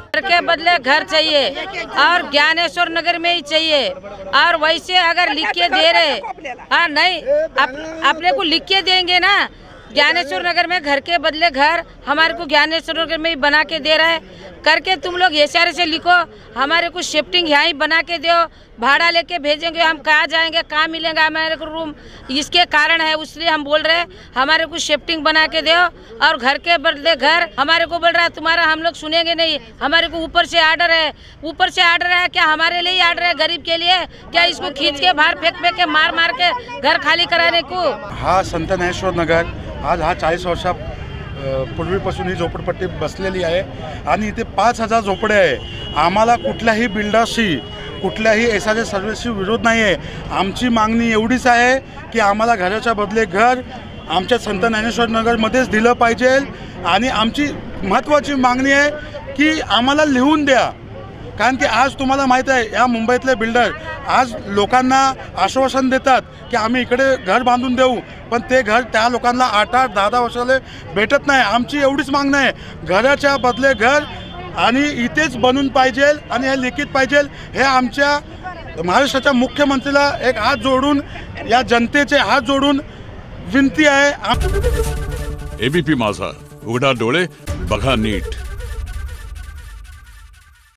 घर के बदले घर चाहिए और ज्ञानेश्वर नगर में ही चाहिए। और वैसे अगर लिख के दे रहे, हाँ नहीं अपने को लिख के देंगे ना, ज्ञानेश्वर नगर में घर के बदले घर हमारे को ज्ञानेश्वर नगर में ही बना के दे रहा है। करके तुम लोग इशारे से लिखो, हमारे को शिफ्टिंग यहाँ ही बना के दो, भाड़ा लेके भेजेंगे, हम कहाँ जाएंगे, कहाँ मिलेंगे हमारे को रूम। इसके कारण है, इसलिए हम बोल रहे हैं हमारे को शिफ्टिंग बना के दो और घर के बदले घर। हमारे को बोल रहा है तुम्हारा हम लोग सुनेंगे नहीं, हमारे को ऊपर से आर्डर है, ऊपर से आर्डर है। क्या हमारे लिए आर्डर है गरीब के लिए? क्या इसको खींच के बाहर फेंक के मार मार के घर खाली कराने को? हा संत ज्ञानेश्वर नगर आज 40 वर्षापूर्वीपासून ही झोपडपट्टी बसलेली आहे आणि इथे 5000 झोपडे आहे। आम्हाला कुठल्याही बिल्डर्सशी कुठल्याही एसआरए सर्व्हिसशी विरोध नाही आहे। आमची मागणी एवढीच आहे की आम्हाला घराच्या बदले घर आमच्या संत ज्ञानेश्वर नगरमध्येच दिलं पाहिजे। आणि आमची महत्त्वाची मागणी आहे की आम्हाला लिहून द्या, कारण की आज तुम्हाला माहिती आहे या मुंबईतले बिल्डर आज लोकांना आश्वासन देतात की आम्ही इकडे घर बांधून देऊ, पण ते घर त्या लोकांना 8-8, 10-10 वर्षाले भेटत नाही। आमची एवढीच मागणी आहे, घराच्या बदले घर आणि इथेच बनून पाहिजे आणि हे लिखित पाहिजे। हे आमच्या महाराष्ट्राच्या मुख्यमंत्रीला एक हात जोडून, या जनतेचे हात जोडून विनंती आहे। एबीपी माझा, उघडा डोळे बघा नीट।